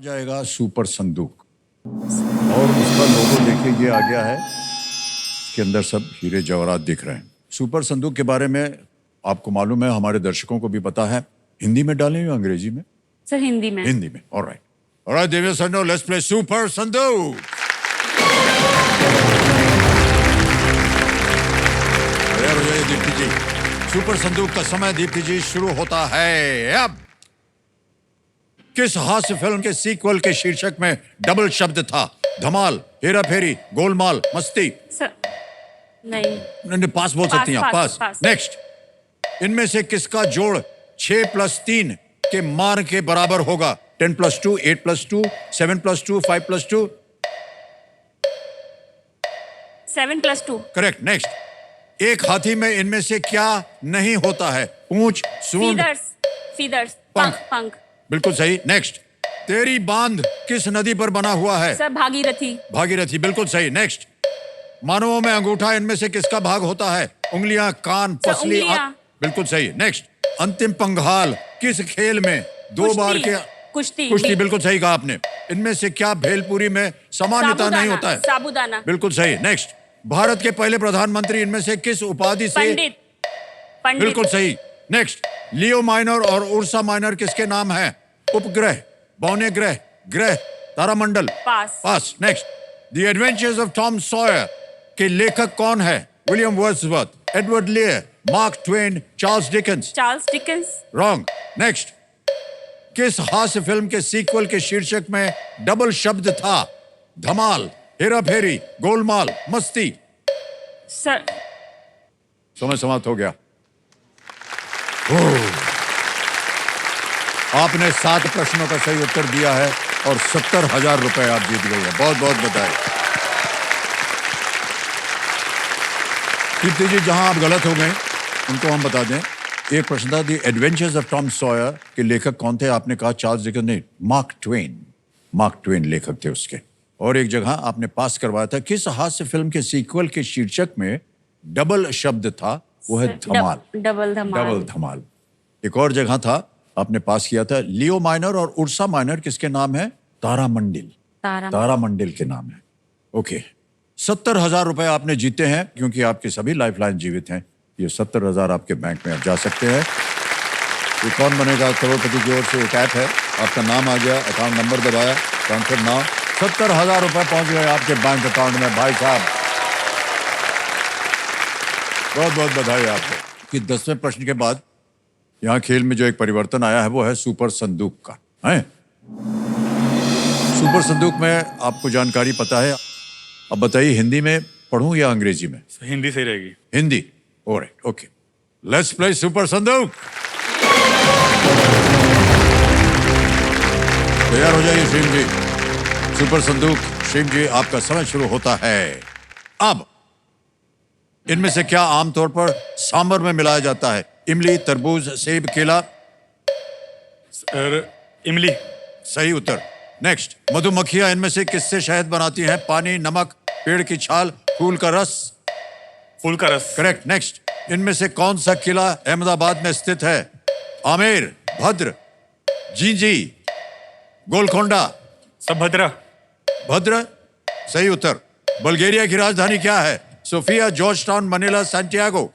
जाएगा सुपर संदूक और उसका लोगो देखिए ये आ गया है। इसके अंदर सब हीरे जवाहरात दिख रहे हैं। सुपर संदूक के बारे में आपको मालूम है, हमारे दर्शकों को भी पता है। हिंदी में डालें या अंग्रेजी में? सर हिंदी में। हिंदी में। Alright alright Devia sir, let's play super संदूक। तैयार हो जाइए दीप्ति जी। सुपर संदूक का समय दीप्ति जी शुरू होता है अब। किस हास्य फिल्म के सीक्वल के शीर्षक में डबल शब्द था? धमाल, हेरा फेरी, गोलमाल, मस्ती। सर नहीं। पास बोल सकती हैं आप। पास। नेक्स्ट। इनमें से किसका जोड़ 6 + 3 के मान के बराबर होगा? 10 + 2, 8 + 2, 7 + 2, 5 + 2। 7 + 2। करेक्ट। नेक्स्ट। एक हाथी में इनमें से क्या नहीं होता है? पूंछ, सूंड, फीदर्स, पंख। बिल्कुल सही। नेक्स्ट। तेरी बांध किस नदी पर बना हुआ है? सर भागीरथी, बिल्कुल सही। नेक्स्ट। मानवों में अंगूठा इनमें से किसका भाग होता है? उंगलियां, कान, पसली, बिल्कुल सही। नेक्स्ट। अंतिम पंघाल किस खेल में 2 बार के? कुश्ती, बिल्कुल सही कहा आपने। इनमें से क्या भेलपुरी में सामान्यता नहीं होता है? साबूदाना, बिल्कुल सही। नेक्स्ट। भारत के पहले प्रधानमंत्री इनमें से किस उपाधि से? पंडित, बिल्कुल सही। नेक्स्ट। लियो माइनर और उर्सा माइनर किसके नाम है? उपग्रह, बौने ग्रह, ग्रह, तारामंडल। Pass. Next. The Adventures of Tom Sawyer के लेखक कौन है? William Wordsworth, Edward Lear, Mark Twain, Charles Dickens. Wrong. Next. किस हास्य फिल्म के सीक्वल के शीर्षक में डबल शब्द था? धमाल, हेरा फेरी, गोलमाल, मस्ती। सर समय समाप्त हो गया। आपने 7 प्रश्नों का सही उत्तर दिया है और 70,000 रुपए आप जीत गए हैं। बहुत बहुत बधाई। दीप्ति जी, जहां आप गलत हो गए उनको हम बता दें। एक प्रश्न था, the Adventures of Tom Sawyer के लेखक कौन थे? आपने कहा चार्ल्स डिकेंस। नहीं, मार्क ट्वेन लेखक थे उसके। और एक जगह आपने पास करवाया था, किस हास्य फिल्म के सीक्वल के शीर्षक में डबल शब्द था? वो है धमाल। डबल धमाल। एक और जगह था आपने पास किया था, लियो माइनर और उर्सा माइनर किसके नाम है? तारामंडल के नाम है। ओके। 70,000 रुपए आपने जीते हैं क्योंकि आपकी सभी लाइफलाइन जीवित हैं। ये 70,000 आपके बैंक में आप जा सकते हैं। ये कौन बनेगा करोड़पति की ओर से एक ऐप है, आपका नाम आ गया, अकाउंट नंबर दबाया, ट्रांसफर नाउ, 70,000 रुपए पहुंच गए आपके बैंक अकाउंट में। भाई साहब बहुत बहुत बधाई आपको। कि 10वें प्रश्न के बाद यहाँ खेल में जो एक परिवर्तन आया है वो है सुपर संदूक का है। सुपर संदूक में आपको जानकारी पता है। अब बताइए, हिंदी में पढ़ूं या अंग्रेजी में? हिंदी सही रहेगी। Hindi. Alright, okay. Let's play super संदूक। तैयार हो जाइए श्रीम जी। सुपर संदूक श्रीम जी, आपका समय शुरू होता है अब। इनमें से क्या आमतौर पर सांभर में मिलाया जाता है? इमली, तरबूज, सेब, केला। इमली। सही उत्तर। नेक्स्ट। मधुमक्खियां इनमें से किससे शहद बनाती हैं? पानी, नमक, पेड़ की छाल, फूल का रस। करेक्ट। नेक्स्ट। इनमें से कौन सा किला अहमदाबाद में स्थित है? आमेर, भद्र, जींजी, गोलकोंडा। सब भद्र सही उत्तर। बल्गेरिया की राजधानी क्या है? Sofia, Georgetown, Manila, Santiago.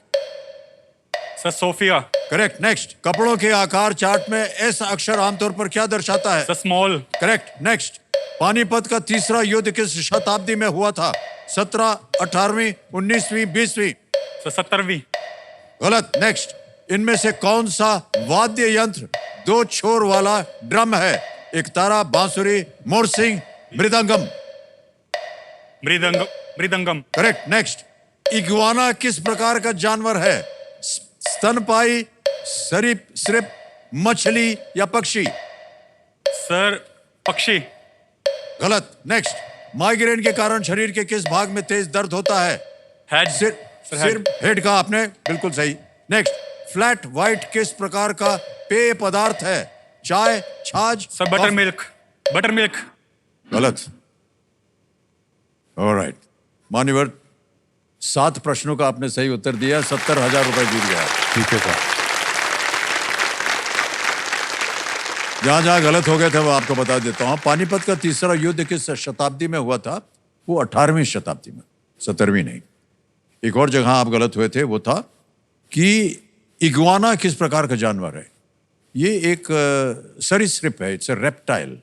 Sofia. Correct. Next. कपड़ों के आकार चार्ट में एस अक्षर आमतौर पर क्या दर्शाता है? स्मॉल। करेक्ट। नेक्स्ट। पानीपत का तीसरा युद्ध किस शताब्दी में हुआ था? 17, 18वीं, 19वीं, 20वीं। 17वीं। गलत। नेक्स्ट। इनमें से कौन सा वाद्य यंत्र 2 छोर वाला ड्रम है? एक तारा, bansuri, morsing, mridangam. Mridangam. Correct. Next. Iguana किस प्रकार का जानवर है? स्तनपाई, सरीसृप, मछली या पक्षी? सर पक्षी। गलत। नेक्स्ट। माइग्रेन के कारण शरीर के किस भाग में तेज दर्द होता है? हेड। सिर। हेड का आपने बिल्कुल सही। नेक्स्ट। फ्लैट व्हाइट किस प्रकार का पेय पदार्थ है? चाय, छाछ। Sir butter milk. गलत। ऑलराइट मान्यवर, 7 प्रश्नों का आपने सही उत्तर दिया, 70,000 रुपए जीत गया। ठीक है सर। जहां जहां गलत हो गए थे वो आपको बता देता हूं। पानीपत का तीसरा युद्ध किस शताब्दी में हुआ था? वो 18वीं शताब्दी में, 17वीं नहीं। एक और जगह आप गलत हुए थे, वो था कि इग्वाना किस प्रकार का जानवर है? ये एक सरीसृप है, इट्स अ रेप्टाइल।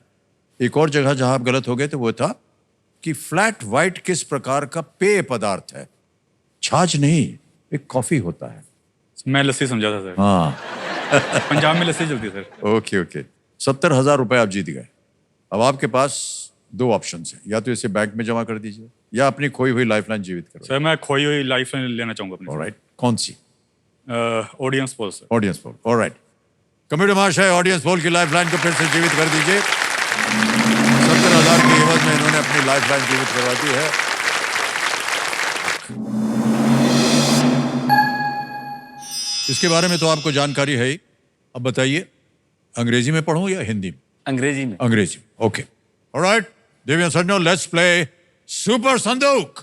एक और जगह जहां आप गलत हो गए थे वो था कि फ्लैट व्हाइट किस प्रकार का पेय पदार्थ है? छाछ नहीं, एक कॉफी होता है। मैं लस्सी समझा था सर। हाँ पंजाब में लस्सी चलती है सर। Okay okay. 70,000 रुपए आप जीत गए। अब आपके पास दो ऑप्शन हैं, या तो इसे बैंक में जमा कर दीजिए या अपनी खोई हुई लाइफलाइन जीवित करो। सर मैं खोई हुई लाइफ लेना चाहूंगा अपनी। ऑलराइट, कौन सी? Audience poll sir. Audience poll. Alright, committee महाशय ऑडियंस पोल की लाइफलाइन को फिर से जीवित कर दीजिए। 70,000 के एवज में इन्होंने अपनी लाइफलाइन जीवित करवा दी है। इसके बारे में तो आपको जानकारी है ही। अब बताइए, अंग्रेजी में पढ़ूं या हिंदी में? अंग्रेजी में। अंग्रेजी में, ओके। ऑलराइट देवी एंड सज्जनों, लेट्स प्ले सुपर संदूक।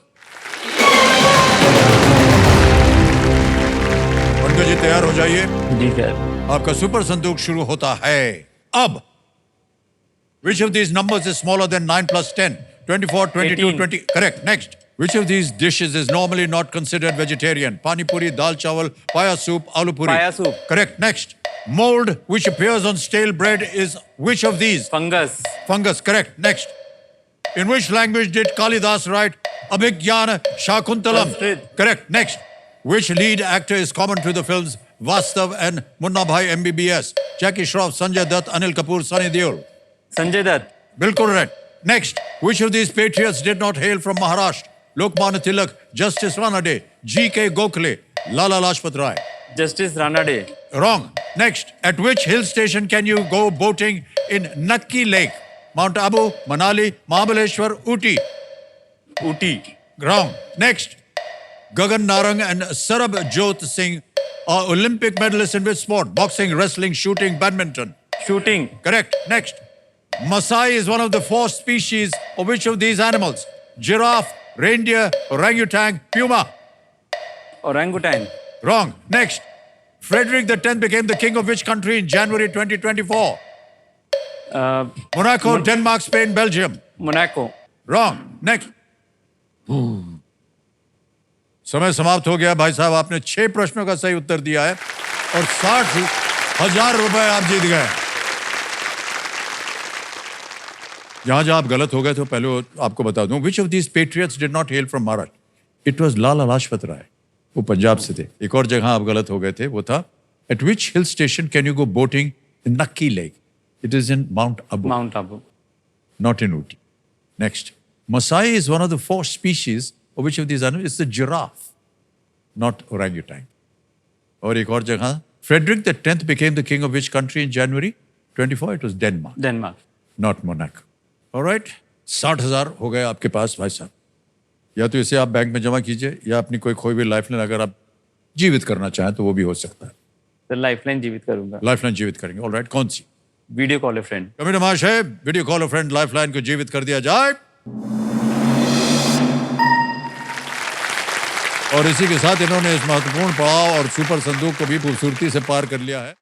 पंकज जी तैयार हो जाइए, जी सर। आपका सुपर संदूक शुरू होता है अब। Which of these numbers is smaller than 9 plus 10? 24, 22, 18. 20. Correct. Next. Which of these dishes is normally not considered vegetarian? Pani puri, dal chawal, paya soup, aloo puri. Paya soup. Correct. Next. Mold which appears on stale bread is which of these? Fungus. Fungus. Correct. Next. In which language did Kalidas write Abhigyan Shakuntalam? Sanskrit. Correct. Next. Which lead actor is common to the films Vastav and Munna Bhai MBBS? Jackie Shroff, Sanjay Dutt, Anil Kapoor, Sunny Deol. Sanjay Dutt. Bilkul correct. Next. Which of these patriots did not hail from Maharashtra? Lokmanya Tilak, Justice Ranade, G.K. Gokhale, Lala Lajpat Rai. Justice Rana day. Wrong. Next. At which hill station can you go boating in Nakki Lake? Mount Abu, Manali, Mahabaleshwar, Ooty. Ooty. Wrong. Next. Gagan Narang and Sarab Jyot Singh are Olympic medalists in which sport? Boxing, wrestling, shooting, badminton. Shooting. Correct. Next. Masai is one of the 4 species of which of these animals? Giraffe, reindeer, orangutan, puma. Orangutan. Wrong. Next. Frederick X became the king of which country in January 2024? Monaco, Denmark, Spain, Belgium. Monaco. Wrong. Next. समय समाप्त हो गया भाई साहब, आपने 6 प्रश्नों का सही उत्तर दिया है और 60,000 रुपए आप जीत गए। जहां जहां आप गलत हो गए थे पहले आपको बता दूं। Which of these patriots did not hail from Maharashtra? It was Lala Lajpat Rai. वो पंजाब से थे। एक और जगह आप गलत हो गए थे, वो था At which hill station can you go boating in Nakki Lake? It is in Mount Abu, mount Abu. not in Ooty. Next. Masai is one of the 4 species of which of these animals? It's the giraffe, not orangutan. और एक और जगह Frederick X became the king of which country in January 24? It was Denmark, Denmark. not Monaco. All right. 60,000 हो गए आपके पास भाई साहब। या तो इसे आप बैंक में जमा कीजिए या अपनी कोई खोई हुई लाइफलाइन अगर आप जीवित करना चाहें तो वो भी हो सकता है। सर लाइफलाइन जीवित करूंगा। लाइफलाइन जीवित करेंगे। ऑलराइट, कौन सी? Video call a friend. Committee महाशय, वीडियो कॉल फ्रेंड लाइफलाइन को जीवित कर दिया जाए। और इसी के साथ इन्होंने इस महत्वपूर्ण पड़ाव और सुपर संदूक को भी खूबसूरती से पार कर लिया है।